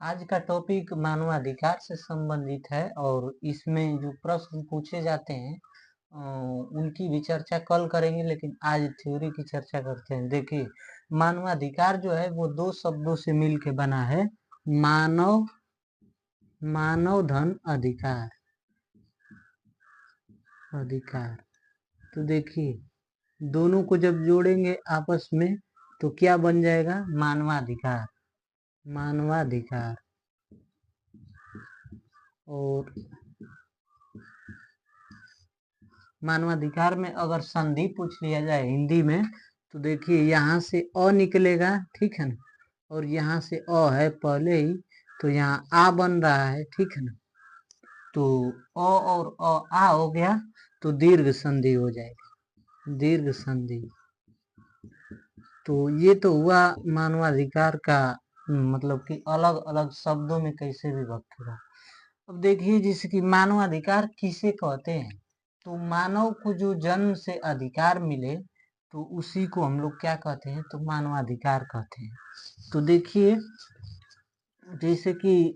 आज का टॉपिक मानवाधिकार से संबंधित है और इसमें जो प्रश्न पूछे जाते हैं उनकी भी चर्चा कल करेंगे, लेकिन आज थ्योरी की चर्चा करते हैं। देखिए, मानवाधिकार जो है वो दो शब्दों से मिलके बना है, मानव मानव धन अधिकार। अधिकार तो देखिए, दोनों को जब जोड़ेंगे आपस में तो क्या बन जाएगा? मानवाधिकार। मानवाधिकार। और मानवाधिकार में अगर संधि पूछ लिया जाए हिंदी में तो देखिए, यहाँ से अ निकलेगा, ठीक है ना, और यहाँ से अ है पहले ही, तो यहाँ आ बन रहा है, ठीक है ना। तो अ और आ हो गया तो दीर्घ संधि हो जाएगी, दीर्घ संधि। तो ये तो हुआ मानवाधिकार का, मतलब कि अलग अलग शब्दों में कैसे विभक्त हुआ। अब देखिए, जैसे कि मानवाधिकार किसे कहते हैं, तो मानव को जो जन्म से अधिकार मिले तो उसी को हम लोग क्या कहते हैं, तो मानवाधिकार कहते हैं। तो देखिए, जैसे कि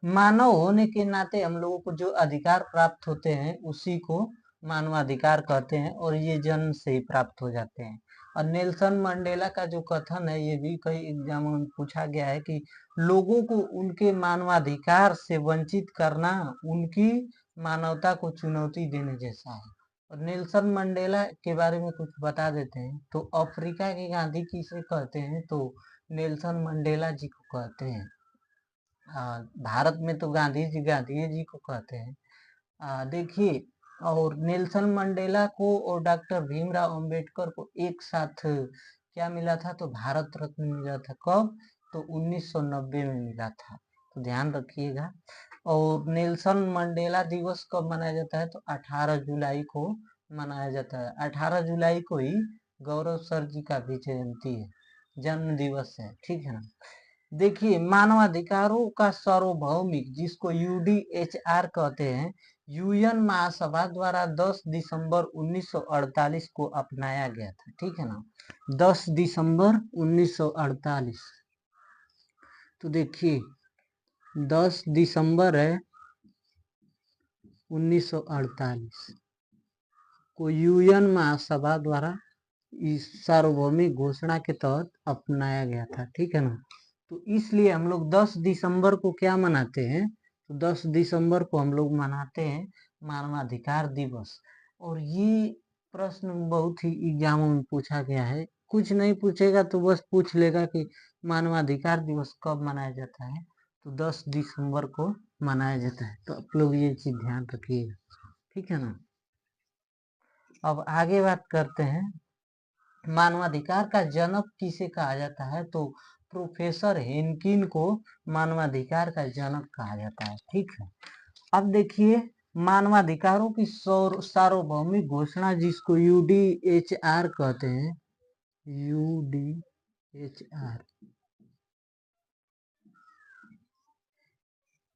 मानव होने के नाते हम लोगों को जो अधिकार प्राप्त होते हैं उसी को मानवाधिकार कहते हैं, और ये जन्म से ही प्राप्त हो जाते हैं। और नेल्सन मंडेला का जो कथन है, ये भी कई एग्जामों में पूछा गया है कि लोगों को उनके मानवाधिकार से वंचित करना उनकी मानवता को चुनौती देने जैसा है। और नेल्सन मंडेला के बारे में कुछ बता देते हैं। तो अफ्रीका के गांधी किसे कहते हैं, तो नेल्सन मंडेला जी को कहते हैं। भारत में तो गांधी जी को कहते हैं। देखिए, और नेल्सन मंडेला को और डॉक्टर भीमराव अंबेडकर को एक साथ क्या मिला था, तो भारत रत्न मिला था। कब? तो 1990 में मिला था, तो ध्यान रखिएगा। और नेल्सन मंडेला दिवस कब मनाया जाता है, तो 18 जुलाई को मनाया जाता है। 18 जुलाई को ही गौरव सर जी का भी जयंती है, जन्म दिवस है, ठीक है ना। देखिए, मानवाधिकारों का सार्वभौमिक, जिसको यूडीएचआर कहते हैं, यूएन महासभा द्वारा 10 दिसंबर 1948 को अपनाया गया था, ठीक है ना। 10 दिसंबर 1948। तो देखिए, 10 दिसंबर है 1948 को यूएन महासभा द्वारा इस सार्वभौमिक घोषणा के तहत अपनाया गया था, ठीक है ना। तो इसलिए हम लोग 10 दिसंबर को क्या मनाते हैं, तो 10 दिसंबर को हम लोग मनाते हैं मानवाधिकार दिवस। और ये प्रश्न बहुत ही एग्जामों में पूछा गया है। कुछ नहीं पूछेगा तो बस पूछ लेगा कि मानवाधिकार दिवस कब मनाया जाता है, तो 10 दिसंबर को मनाया जाता है। तो आप लोग ये चीज ध्यान रखिएगा, ठीक है ना। अब आगे बात करते हैं, मानवाधिकार का जनक किसे कहा जाता है, तो प्रोफेसर हेनकिन को मानवाधिकार का जनक कहा जाता है, ठीक है। अब देखिए, मानवाधिकारों की सार्वभौमिक घोषणा, जिसको यूडीएचआर कहते हैं, यूडीएचआर,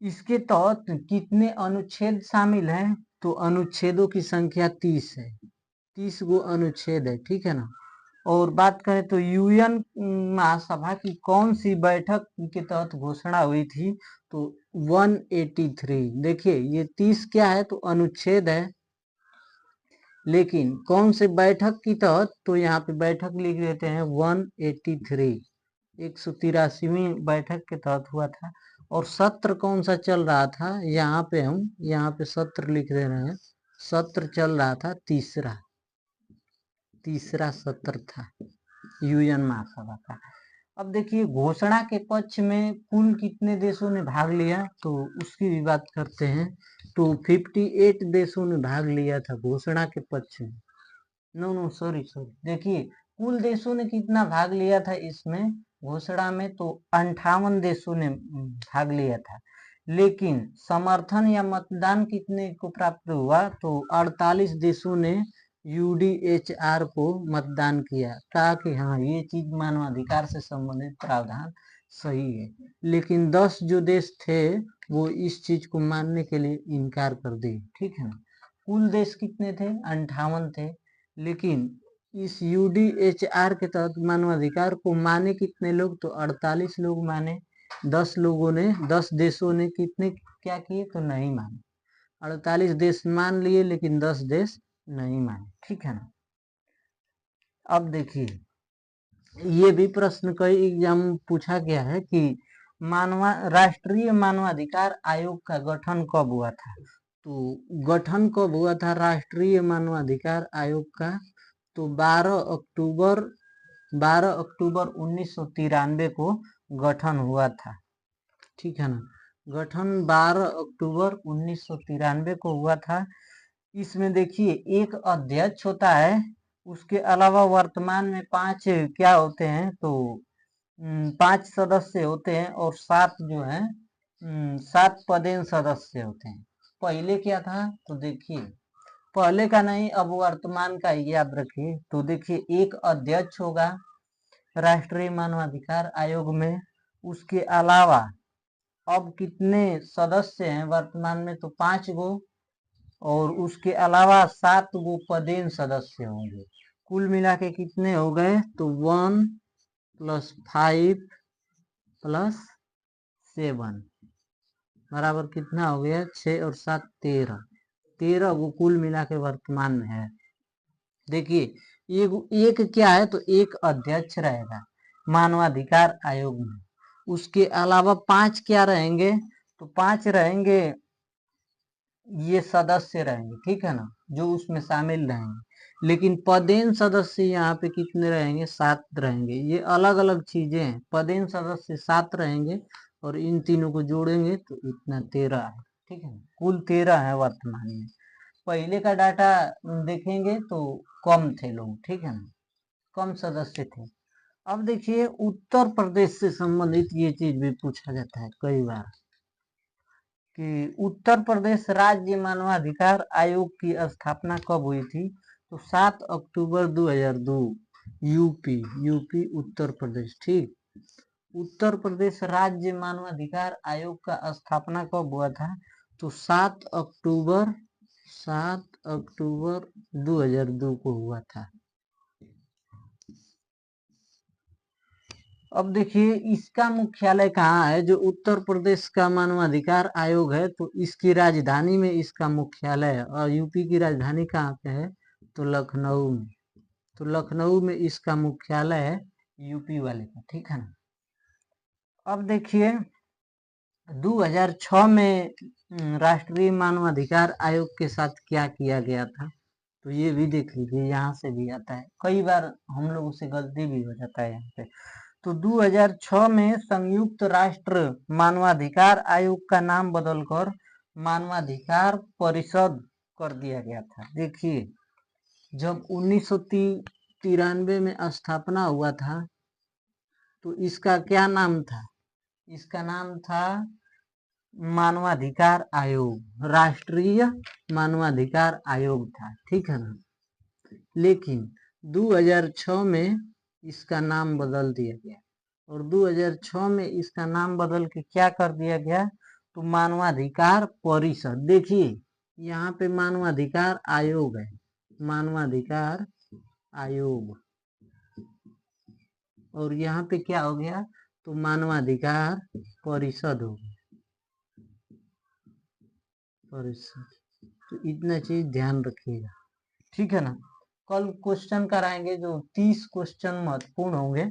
इसके तहत कितने अनुच्छेद शामिल हैं, तो अनुच्छेदों की संख्या 30 है। 30 गो अनुच्छेद है, ठीक है ना। और बात करें तो यूएन महासभा की कौन सी बैठक के तहत घोषणा हुई थी, तो 183। देखिए, ये 30 क्या है, तो अनुच्छेद है, लेकिन कौन से बैठक की तहत, तो यहाँ पे बैठक लिख देते हैं 183, 183वीं बैठक के तहत हुआ था। और सत्र कौन सा चल रहा था, यहाँ पे हम यहाँ पे सत्र लिख दे रहे हैं। सत्र चल रहा था तीसरा सत्र था यूएन महासभा का। अब देखिए, घोषणा के पक्ष में कुल कितने देशों ने भाग लिया, तो उसकी भी बात करते हैं। तो 58 देशों ने भाग लिया था घोषणा के पक्ष में। नो सॉरी, देखिए, कुल देशों ने कितना भाग लिया था इसमें घोषणा में, तो 58 देशों ने भाग लिया था। लेकिन समर्थन या मतदान कितने को प्राप्त हुआ, तो 48 देशों ने यूडीएचआर को मतदान किया, कहा कि हाँ, ये चीज मानवाधिकार से संबंधित प्रावधान सही है। लेकिन 10 जो देश थे वो इस चीज को मानने के लिए इनकार कर दिए, ठीक है ना। कुल देश कितने थे? 58 थे। लेकिन इस यूडीएचआर के तहत मानवाधिकार को माने कितने लोग, तो 48 लोग माने। 10 देशों ने कितने क्या किए, तो नहीं माने। 48 देश मान लिए लेकिन 10 देश नहीं माने, ठीक है ना। अब देखिए, ये भी प्रश्न कई एग्जाम में पूछा गया है कि राष्ट्रीय मानवाधिकार आयोग का गठन कब हुआ था। तो गठन कब हुआ था राष्ट्रीय मानवाधिकार आयोग का, तो 12 अक्टूबर 1993 को गठन हुआ था, ठीक है ना। गठन 12 अक्टूबर 1993 को हुआ था। इसमें देखिए एक अध्यक्ष होता है, उसके अलावा वर्तमान में 5 क्या होते हैं, तो 5 सदस्य होते हैं और 7 जो है 7 पदेन सदस्य होते हैं। पहले क्या था, तो देखिए पहले का नहीं, अब वर्तमान का याद रखिए। तो देखिए एक अध्यक्ष होगा राष्ट्रीय मानवाधिकार आयोग में, उसके अलावा अब कितने सदस्य हैं वर्तमान में, तो 5 गो, और उसके अलावा 7 गो पदेन सदस्य होंगे। कुल मिला के कितने हो गए, तो 1 + 5 + 7 बराबर कितना हो गया, 6 और 7 13 वो कुल मिला के वर्तमान में है। देखिए एक क्या है, तो एक अध्यक्ष रहेगा मानवाधिकार आयोग में, उसके अलावा 5 क्या रहेंगे, तो 5 रहेंगे ये सदस्य रहेंगे, ठीक है ना, जो उसमें शामिल रहेंगे। लेकिन पदेन सदस्य यहाँ पे कितने रहेंगे, 7 रहेंगे। ये अलग अलग चीजें हैं, पदेन सदस्य 7 रहेंगे और इन तीनों को जोड़ेंगे तो इतना 13 है, ठीक है ना, कुल 13 है वर्तमान में। पहले का डाटा देखेंगे तो कम थे लोग, ठीक है ना, कम सदस्य थे। अब देखिए उत्तर प्रदेश से संबंधित ये चीज भी पूछा जाता है कई बार कि उत्तर प्रदेश राज्य मानवाधिकार आयोग की स्थापना कब हुई थी, तो 7 अक्टूबर 2002। यूपी उत्तर प्रदेश, ठीक। उत्तर प्रदेश राज्य मानवाधिकार आयोग का स्थापना कब हुआ था, तो 7 अक्टूबर 2002 को हुआ था। अब देखिए इसका मुख्यालय कहाँ है, जो उत्तर प्रदेश का मानवाधिकार आयोग है, तो इसकी राजधानी में इसका मुख्यालय है। और यूपी की राजधानी कहाँ पे है, तो लखनऊ में। तो लखनऊ में इसका मुख्यालय है यूपी वाले का, ठीक है ना। अब देखिए 2006 में राष्ट्रीय मानवाधिकार आयोग के साथ क्या किया गया था, तो ये भी देख लीजिए, यहाँ से भी आता है, कई बार हम लोगों से गलती भी हो जाता है यहाँ पे। तो 2006 में संयुक्त राष्ट्र मानवाधिकार आयोग का नाम बदलकर मानवाधिकार परिषद कर दिया गया था। देखिए जब 1993 में स्थापना हुआ था तो इसका क्या नाम था, इसका नाम था मानवाधिकार आयोग, राष्ट्रीय मानवाधिकार आयोग था, ठीक है ना। लेकिन 2006 में इसका नाम बदल दिया गया, और 2006 में इसका नाम बदल के क्या कर दिया गया, तो मानवाधिकार परिषद। देखिए यहाँ पे मानवाधिकार आयोग है, मानवाधिकार आयोग, और यहाँ पे क्या हो गया, तो मानवाधिकार परिषद हो गया, परिषद। तो इतना चीज ध्यान रखिएगा, ठीक है ना। कल क्वेश्चन कराएंगे जो 30 क्वेश्चन महत्वपूर्ण होंगे,